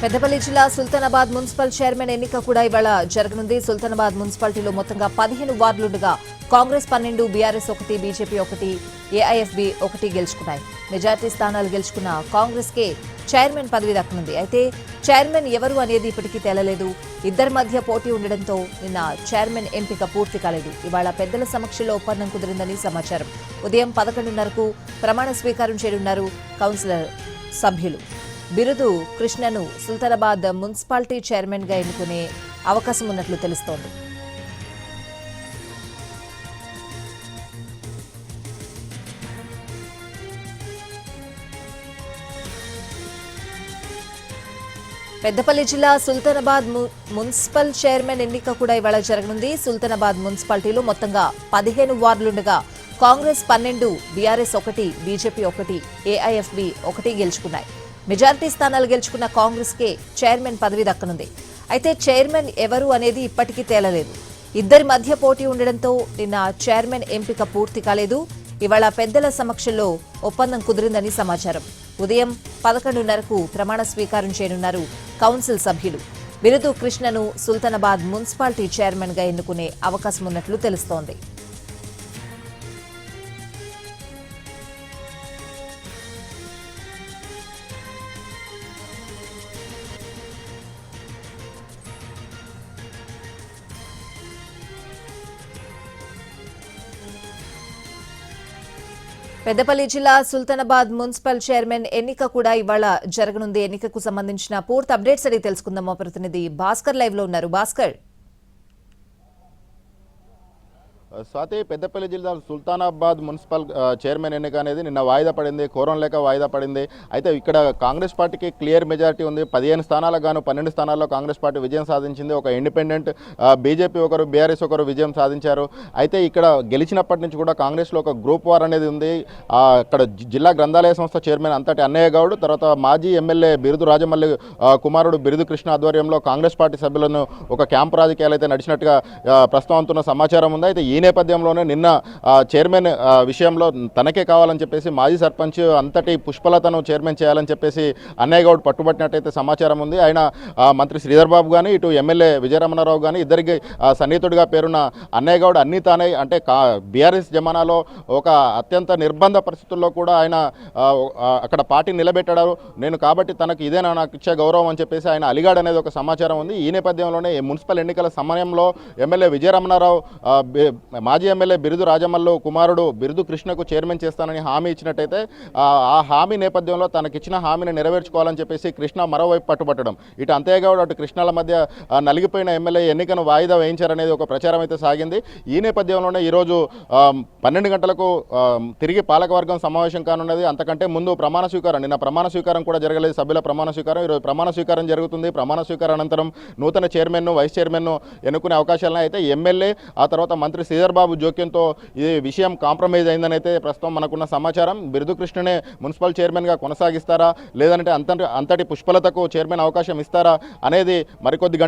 పెద్దపల్లి జిల్లా Sultanabad municipal chairman ఎన్నిక కూడా ఇవాళ జరగనుంది. సుల్తానాబాద్ మున్సిపాలిటీలో మొత్తంగా 15 వార్డులుండగా Congress 12, BRS 1, BJP 1, AIFB 1 గెలుచుకున్నాయి. Majority స్థానాలు గెలుచుకున్న కాంగ్రెస్ కే చైర్మన్ పదవి దక్కనుంది. అయితే చైర్మన్ ఎవరు అనేది ఇప్పటికీ తేలలేదు. ఇద్దరి మధ్య పోటీ ఉండడంతో నిన్న చైర్మన్ ఎంపిక పూర్తి కాలేదు. ఇవాళ పెద్దల సమక్షంలో ఒప్పందం కుదిరిందని సమాచారం. ఉదయం 11:30కు ప్రమాణ స్వీకారం చేయనున్నారు కౌన్సిలర్ సభ్యులు. బిరుదు కృష్ణను సుల్తానాబాద్ మున్సిపాలిటీ చైర్మన్ గా ఎన్నుకునే అవకాశం ఉన్నట్లు తెలుస్తోంది. పెద్దపల్లి జిల్లా సుల్తానాబాద్ మున్సిపల్ చైర్మన్ ఎన్నిక కూడా ఇవాళ జరగనుంది. సుల్తానాబాద్ మున్సిపాలిటీలో మొత్తంగా 15 వార్డులుండగా Congress 12, BRS 1, BJP 1, AIFB 1 గెలుచుకున్నాయి. Majority స్థానాలు గెలుచుకున్న కాంగ్రెస్ కే చైర్మన్ పదవి దక్కనుంది. అయితే చైర్మన్ ఎవరు అనేది ఇప్పటికీ తేలలేదు. ఇద్దరి మధ్య పోటీ ఉండడంతో నిన్న చైర్మన్ ఎంపిక పూర్తి కాలేదు. ఇవాళ పెద్దల సమక్షంలో ఒప్పందం కుదిరిందని సమాచారం. ఉదయం 11:30కు ప్రమాణ స్వీకారం చేయనున్నారు కౌన్సిల్ సభ్యులు. బిరుదు కృష్ణను సుల్తానాబాద్ మున్సిపాలిటీ చైర్మన్ గా ఎన్నుకునే అవకాశం ఉన్నట్లు తెలుస్తోంది. పెద్దపల్లి జిల్లా సుల్తానాబాద్ మున్సిపల్ చైర్మన్ ఎన్నిక కూడా ఇవాళ జరగనుంది. ఎన్నికకు సంబంధించిన పూర్తి అప్డేట్స్ అడిగి తెలుసుకుందాం. మా ప్రతినిధి భాస్కర్ లైవ్ లో ఉన్నారు. భాస్కర్, స్వాతి, పెద్దపల్లి జిల్లా సుల్తానాబాద్ మున్సిపల్ చైర్మన్ ఎన్నిక అనేది నిన్న వాయిదా పడింది. కోరం లేక వాయిదా పడింది. అయితే ఇక్కడ కాంగ్రెస్ పార్టీకి క్లియర్ మెజారిటీ ఉంది. 15 స్థానాలకు గాను 12 స్థానాల్లో కాంగ్రెస్ పార్టీ విజయం సాధించింది. ఒక ఇండిపెండెంట్ బీజేపీ 1, బీఆర్ఎస్ 1 విజయం సాధించారు. అయితే ఇక్కడ గెలిచినప్పటి నుంచి కూడా కాంగ్రెస్లో ఒక గ్రూప్ వార్ అనేది ఉంది. అక్కడ జిల్లా గ్రంథాలయ సంస్థ చైర్మన్ అంతటి అన్నయ్య గౌడ్, తర్వాత మాజీ ఎమ్మెల్యే బిరుదు రాజమల్లి కుమారుడు బిరుదు కృష్ణ ఆధ్వర్యంలో కాంగ్రెస్ పార్టీ సభ్యులను ఒక క్యాంపు రాజకీయాలు అయితే నడిచినట్టుగా ప్రస్తుతం అవుతున్న సమాచారం ఉంది. అయితే ఈ నేపథ్యంలోనే నిన్న చైర్మన్ విషయంలో తనకే కావాలని చెప్పేసి మాజీ సర్పంచ్ అంతటి పుష్పలతను చైర్మన్ చేయాలని చెప్పేసి అన్నయ్య గౌడ్ పట్టుబట్టినట్టయితే సమాచారం ఉంది. ఆయన మంత్రి శ్రీధర్ బాబు కానీ, ఇటు ఎమ్మెల్యే విజయరమణారావు కానీ ఇద్దరికి సన్నిహితుడిగా పేరున్న అన్నయ్య గౌడ్ అన్నీ తానే అంటే బీఆర్ఎస్ జమానాలో ఒక అత్యంత నిర్బంధ పరిస్థితుల్లో కూడా ఆయన అక్కడ పార్టీ నిలబెట్టాడు. నేను కాబట్టి తనకు ఇదేనా నాకు ఇచ్చే గౌరవం అని చెప్పేసి ఆయన అలిగాడు అనేది ఒక సమాచారం ఉంది. ఈ నేపథ్యంలోనే మున్సిపల్ ఎన్నికల సమయంలో ఎమ్మెల్యే విజయరమణారావు మాజీ ఎమ్మెల్యే బిరుదు రాజమల్లు కుమారుడు బిరుదు కృష్ణకు చైర్మన్ చేస్తానని హామీ ఇచ్చినట్టయితే ఆ హామీ నేపథ్యంలో తనకిచ్చిన హామీని నెరవేర్చుకోవాలని చెప్పేసి కృష్ణ మరోవైపు పట్టుబట్టడం, ఇటు అంతేగౌడ్ అటు కృష్ణల మధ్య నలిగిపోయిన ఎమ్మెల్యే ఎన్నికను వాయిదా వేయించారనేది ఒక ప్రచారం అయితే సాగింది. ఈ నేపథ్యంలోనే ఈరోజు 12 గంటలకు తిరిగి పాలకవర్గం సమావేశం కానున్నది. అంతకంటే ముందు ప్రమాణ స్వీకారం, నిన్న ప్రమాణ స్వీకారం కూడా జరగలేదు. సభ్యుల ప్రమాణ స్వీకారం, ఈరోజు ప్రమాణ స్వీకారం జరుగుతుంది. ప్రమాణ స్వీకారం అనంతరం నూతన చైర్మన్ను, వైస్ చైర్మన్ను ఎన్నుకునే అవకాశాలను అయితే ఎమ్మెల్యే ఆ తర్వాత మంత్రి శ్రీధర్ బాబు జోక్యంతో ఈ విషయం కాంప్రమైజ్ అయిందని అయితే ప్రస్తుతం మనకున్న సమాచారం. బిరుదు కృష్ణనే మున్సిపల్ చైర్మన్గా కొనసాగిస్తారా, లేదంటే అంతటి పుష్పలతకు చైర్మన్ అవకాశం ఇస్తారా అనేది మరికొద్ది